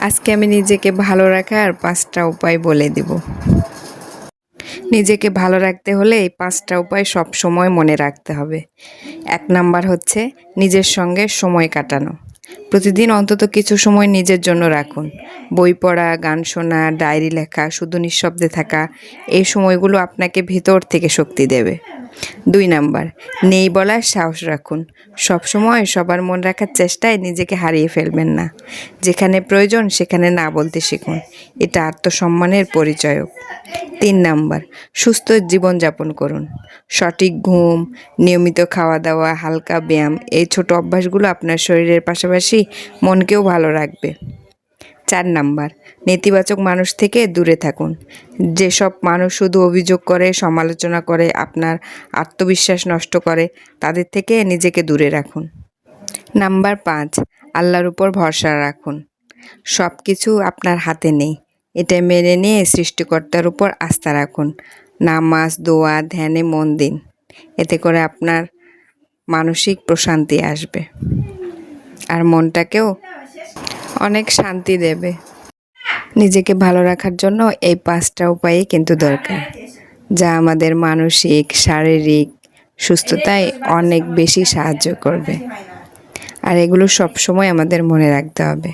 আজকে আমি নিজেকে ভালো রাখার ৫টা উপায় বলে দিব। নিজেকে ভালো রাখতে হলে এই ৫টা উপায় সবসময় মনে রাখতে হবে। ১ নাম্বার হচ্ছে নিজের সঙ্গে সময় কাটানো। প্রতিদিন অন্তত কিছু সময় নিজের জন্য রাখুন। বই পড়া, গান শোনা, ডায়েরি লেখা, শুধু নিঃশব্দে থাকা, এই সময়গুলো আপনাকে ভেতর থেকে শক্তি দেবে। ২ নাম্বার, নেই বলার সাহস রাখুন। সবসময় সবার মন রাখার চেষ্টায় নিজেকে হারিয়ে ফেলবেন না। যেখানে প্রয়োজন সেখানে না বলতে শিখুন। এটা আত্মসম্মানের পরিচয়ক। ৩ নাম্বার, সুস্থ জীবনযাপন করুন। সঠিক ঘুম, নিয়মিত খাওয়া-দাওয়া, হালকা ব্যায়াম, এই ছোট অভ্যাসগুলো আপনার শরীরের পাশাপাশি মনকেও ভালো রাখবে। ৪ নাম্বার, নেতিবাচক মানুষ থেকে দূরে থাকুন। যেসব মানুষ শুধু অভিযোগ করে, সমালোচনা করে, আপনার আত্মবিশ্বাস নষ্ট করে, তাদের থেকে নিজেকে দূরে রাখুন। নাম্বার ৫, আল্লাহর উপর ভরসা রাখুন। সব কিছু আপনার হাতে নেই। এটা মেনে নিয়ে সৃষ্টিকর্তার উপর আস্থা রাখুন। নামাজ, দোয়া, ধ্যানে মন দিন। এতে করে আপনার মানসিক প্রশান্তি আসবে আর মনটাকেও অনেক শান্তি দেবে। নিজেকে ভালো রাখার জন্য এই ৫টা উপায়ই কিন্তু দরকার, যা আমাদের মানসিক, শারীরিক সুস্থতায় অনেক বেশি সাহায্য করবে। আর এগুলো সবসময় আমাদের মনে রাখতে হবে।